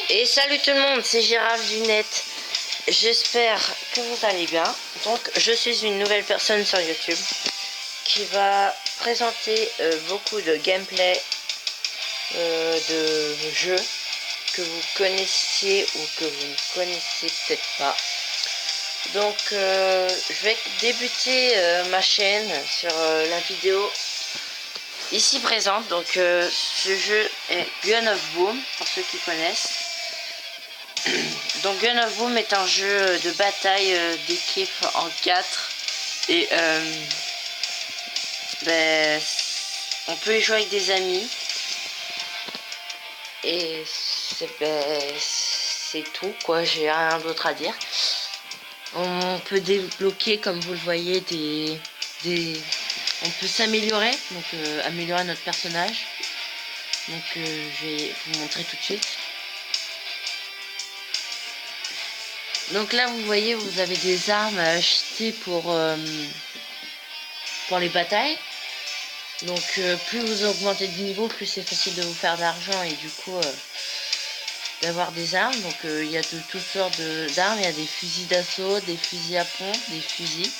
Et salut tout le monde, c'est Girafe du Net. J'espère que vous allez bien. Donc je suis une nouvelle personne sur YouTube qui va présenter beaucoup de gameplay de jeux que vous connaissiez ou que vous ne connaissez peut-être pas. Donc je vais débuter ma chaîne sur la vidéo ici présente. Donc ce jeu est Gun of Boom pour ceux qui connaissent. Donc Gun of Boom est un jeu de bataille d'équipe en 4 et on peut y jouer avec des amis et c'est tout quoi, j'ai rien d'autre à dire. On peut débloquer, comme vous le voyez, on peut s'améliorer, donc améliorer notre personnage. Donc je vais vous montrer tout de suite. Donc là vous voyez, vous avez des armes à acheter pour les batailles. Donc plus vous augmentez de niveau, plus c'est facile de vous faire de l'argent et du coup d'avoir des armes. Donc il y a de toutes sortes d'armes, il y a des fusils d'assaut, des fusils à pompe, des fusils,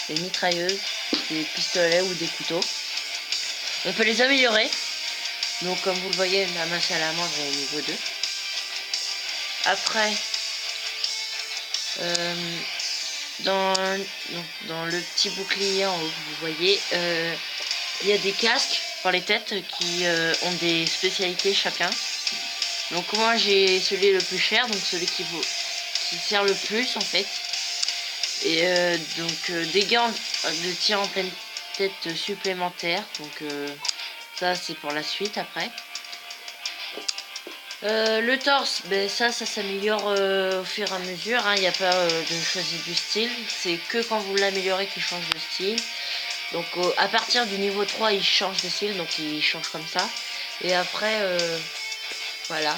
des mitrailleuses, des pistolets ou des couteaux. On peut les améliorer. Donc comme vous le voyez, la masse à la main est niveau 2. Après dans le petit bouclier en haut, vous voyez, il y a des casques pour les têtes qui ont des spécialités chacun. Donc moi j'ai celui le plus cher, donc celui qui sert le plus en fait. Et dégâts de tir en pleine tête supplémentaires. Donc ça c'est pour la suite après. Le torse, ça s'améliore au fur et à mesure, il n'y a pas de choisir du style, c'est que quand vous l'améliorez qu'il change de style. Donc à partir du niveau 3 il change de style, donc il change comme ça. Et après voilà.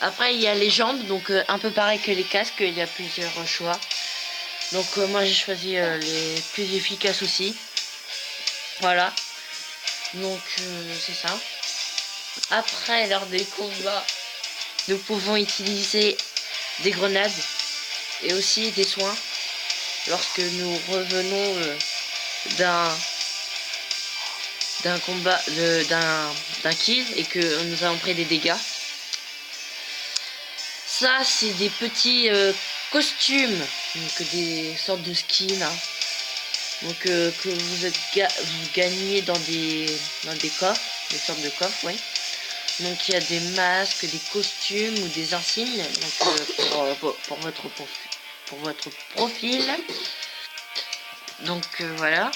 Après il y a les jambes, donc un peu pareil que les casques, il y a plusieurs choix. Donc moi j'ai choisi les plus efficaces aussi. Voilà. Donc c'est ça. Après, lors des combats, nous pouvons utiliser des grenades et aussi des soins lorsque nous revenons d'un combat, d'un kill et que nous avons pris des dégâts. Ça, c'est des petits costumes, donc des sortes de skins, hein. Donc que vous gagnez dans des coffres, des sortes de coffres, oui. Donc il y a des masques, des costumes ou des insignes, donc, pour votre profil. Donc voilà.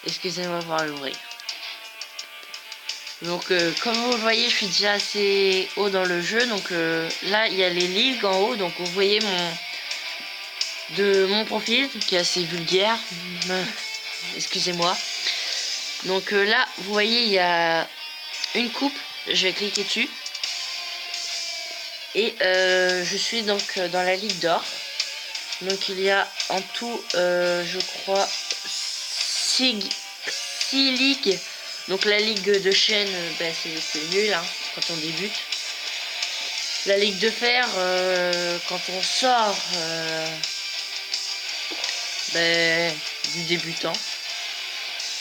Excusez-moi pour l'ouvrir. Donc comme vous le voyez, je suis déjà assez haut dans le jeu. Donc là il y a les ligues en haut. Donc vous voyez mon profil qui est assez vulgaire. Excusez-moi. Donc là vous voyez il y a une coupe. Je vais cliquer dessus. Et je suis donc dans la ligue d'or. Donc il y a en tout je crois 6 ligues. Donc la ligue de chêne, c'est nul hein, quand on débute. La ligue de fer, quand on sort du débutant.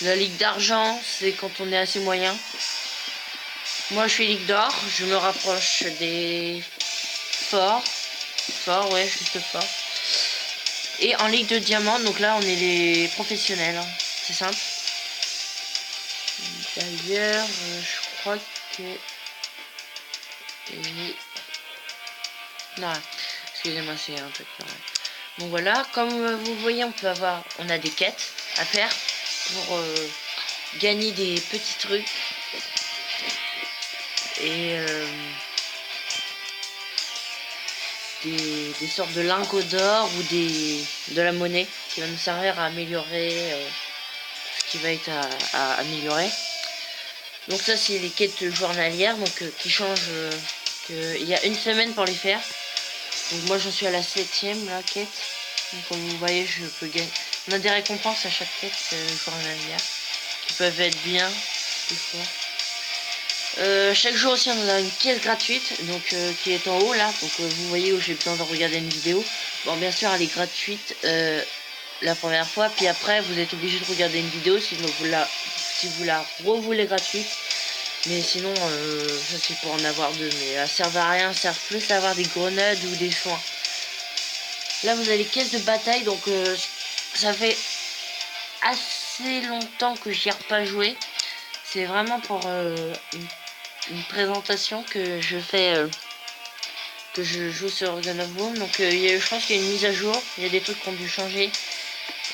La ligue d'argent, c'est quand on est assez moyen. Moi je suis ligue d'or, je me rapproche des forts, ouais, juste fort. Et en ligue de diamant, donc là on est les professionnels, hein. C'est simple. D'ailleurs, je crois que... Non, excusez-moi, c'est un peu pareil. Bon voilà, comme vous voyez, on a des quêtes à faire pour gagner des petits trucs. Et des sortes de lingots d'or ou de la monnaie qui va nous servir à améliorer ce qui va être à améliorer. Donc ça c'est les quêtes journalières donc qui changent. Il y a une semaine pour les faire. Donc moi j'en suis à la 7e la quête. Donc comme vous voyez je peux gagner. On a des récompenses à chaque quête journalière qui peuvent être bien des fois. Chaque jour aussi on a une caisse gratuite donc qui est en haut là, donc vous voyez où j'ai besoin de regarder une vidéo. Bon bien sûr elle est gratuite la première fois, puis après vous êtes obligé de regarder une vidéo sinon si vous la revoulez gratuite. Mais sinon ça c'est pour en avoir deux, mais elle sert à rien, ça sert plus à avoir des grenades ou des soins. Là vous avez les caisses de bataille, donc ça fait assez longtemps que j'y ai pas joué. C'est vraiment pour une présentation que je fais, que je joue sur Gun of Boom. Donc je pense qu'il y a une mise à jour, il y a des trucs qui ont dû changer.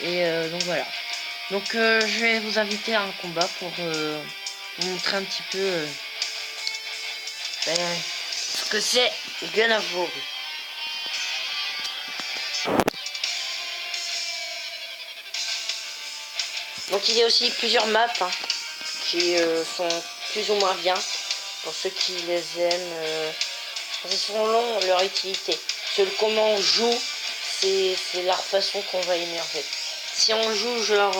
Et donc voilà. Donc je vais vous inviter à un combat pour vous montrer un petit peu ce que c'est Gun of Boom. Donc il y a aussi plusieurs maps qui sont plus ou moins bien pour ceux qui les aiment. Ils sont longs leur utilité. Comment on joue, c'est la façon qu'on va aimer en fait. Si on joue genre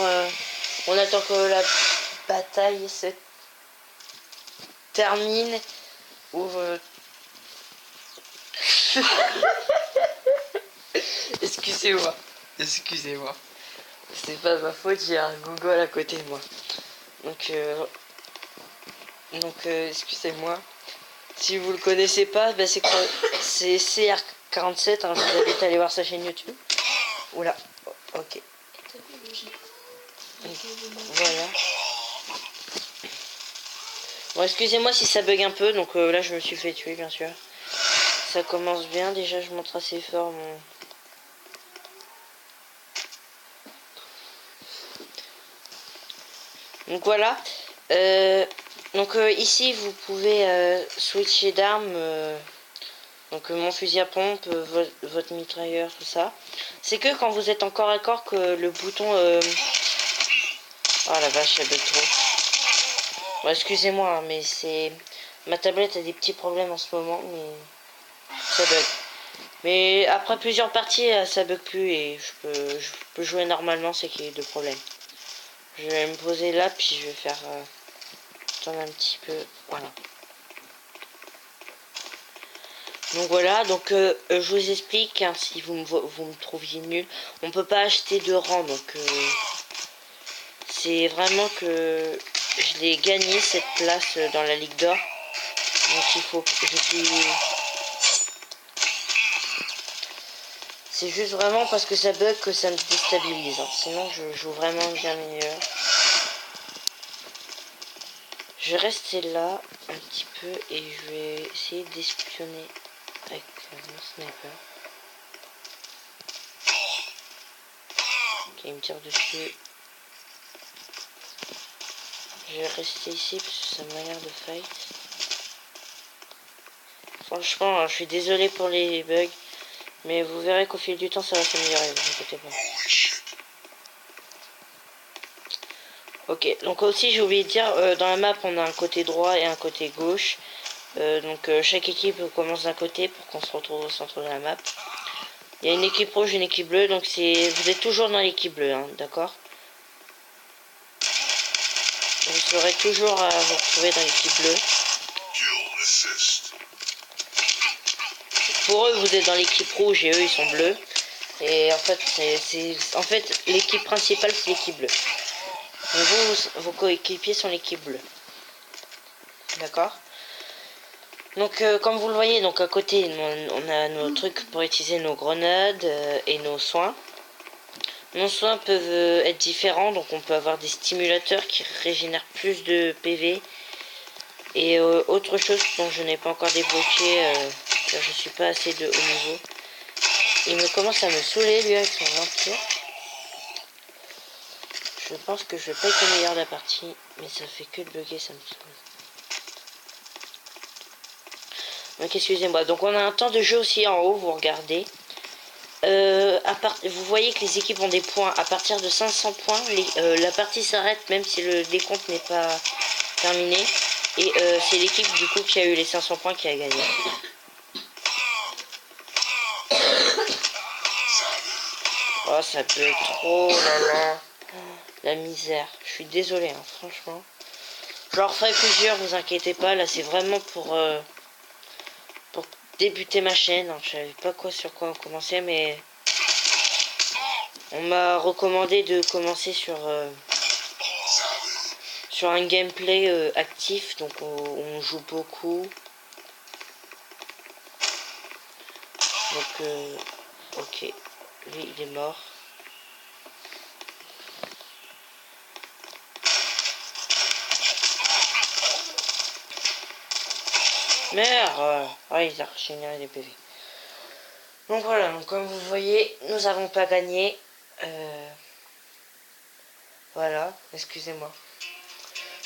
on attend que la bataille se termine ou excusez-moi, c'est pas ma faute, j'ai un Google à côté de moi. Donc excusez-moi. Si vous le connaissez pas, bah c'est CR47, je vous invite à aller voir sa chaîne YouTube. Oula, ok. Voilà. Bon, excusez-moi si ça bug un peu, donc là je me suis fait tuer bien sûr. Ça commence bien, déjà je montre assez fort mon... Donc voilà. Ici vous pouvez switcher d'armes. Donc mon fusil à pompe, votre mitrailleur, tout ça. C'est que quand vous êtes en corps à corps que le bouton... Oh la vache, ça bug trop. Bon, excusez-moi, mais c'est... Ma tablette a des petits problèmes en ce moment, mais ça bug. Mais après plusieurs parties, ça bug plus et je peux jouer normalement, c'est qu'il y a de problèmes. Je vais me poser là, puis je vais faire... attendre un petit peu, voilà. Donc voilà, donc je vous explique, hein, si vous me trouviez nul, on peut pas acheter de rang, donc c'est vraiment que je l'ai gagné cette place dans la Ligue d'Or. Donc il faut que je suis... C'est juste vraiment parce que ça bug que ça me déstabilise, hein. Sinon je joue vraiment bien meilleur. Je vais rester là un petit peu et je vais essayer d'espionner avec mon sniper. Ok, il me tire dessus. Je vais rester ici parce que ça m'a l'air de fight. Franchement, je suis désolé pour les bugs, mais vous verrez qu'au fil du temps ça va s'améliorer, vous inquiétez pas. Ok, donc aussi j'ai oublié de dire, dans la map on a un côté droit et un côté gauche. Chaque équipe commence d'un côté pour qu'on se retrouve au centre de la map. Il y a une équipe rouge et une équipe bleue, donc vous êtes toujours dans l'équipe bleue, hein, d'accord? Vous serez toujours à vous retrouver dans l'équipe bleue. Pour eux, vous êtes dans l'équipe rouge et eux, ils sont bleus. Et en fait, l'équipe principale, c'est l'équipe bleue. Donc vos coéquipiers sont l'équipe bleue. D'accord? Donc comme vous le voyez, donc à côté on a nos trucs pour utiliser nos grenades et nos soins. Nos soins peuvent être différents, donc on peut avoir des stimulateurs qui régénèrent plus de PV. Et autre chose dont je n'ai pas encore débloqué, car je suis pas assez de haut niveau. Il me commence à me saouler lui avec son vampire. Je pense que je vais pas être le meilleur de la partie, mais ça fait que de bugger, ça me saoule. Donc excusez-moi, donc on a un temps de jeu aussi en haut, vous regardez. Vous voyez que les équipes ont des points. À partir de 500 points, la partie s'arrête même si le décompte n'est pas terminé. Et c'est l'équipe du coup qui a eu les 500 points qui a gagné. Oh ça peut être trop, là là. La misère. Je suis désolé, hein, franchement. J'en referai plusieurs, vous inquiétez pas. Là, c'est vraiment pour débuter ma chaîne. Je savais pas sur quoi commencer, mais on m'a recommandé de commencer sur un gameplay actif. Donc, on joue beaucoup. Donc, ok. Lui, il est mort. Merde! Ah, il a régénéré les PV. Donc voilà, donc comme vous voyez, nous n'avons pas gagné. Voilà, excusez-moi.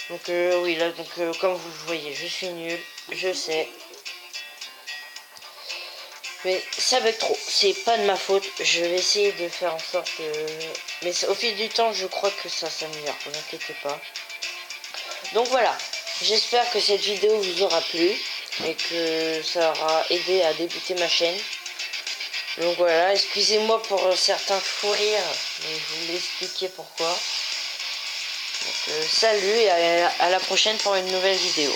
Donc oui, là, donc comme vous le voyez, je suis nul, je sais. Mais ça va être trop, c'est pas de ma faute. Je vais essayer de faire en sorte que... Mais au fil du temps, je crois que ça s'améliore, vous inquiétez pas. Donc voilà, j'espère que cette vidéo vous aura plu et que ça aura aidé à débuter ma chaîne. Donc voilà, excusez-moi pour certains fous rires, mais je vais vous expliquer pourquoi. Donc, salut et à la prochaine pour une nouvelle vidéo.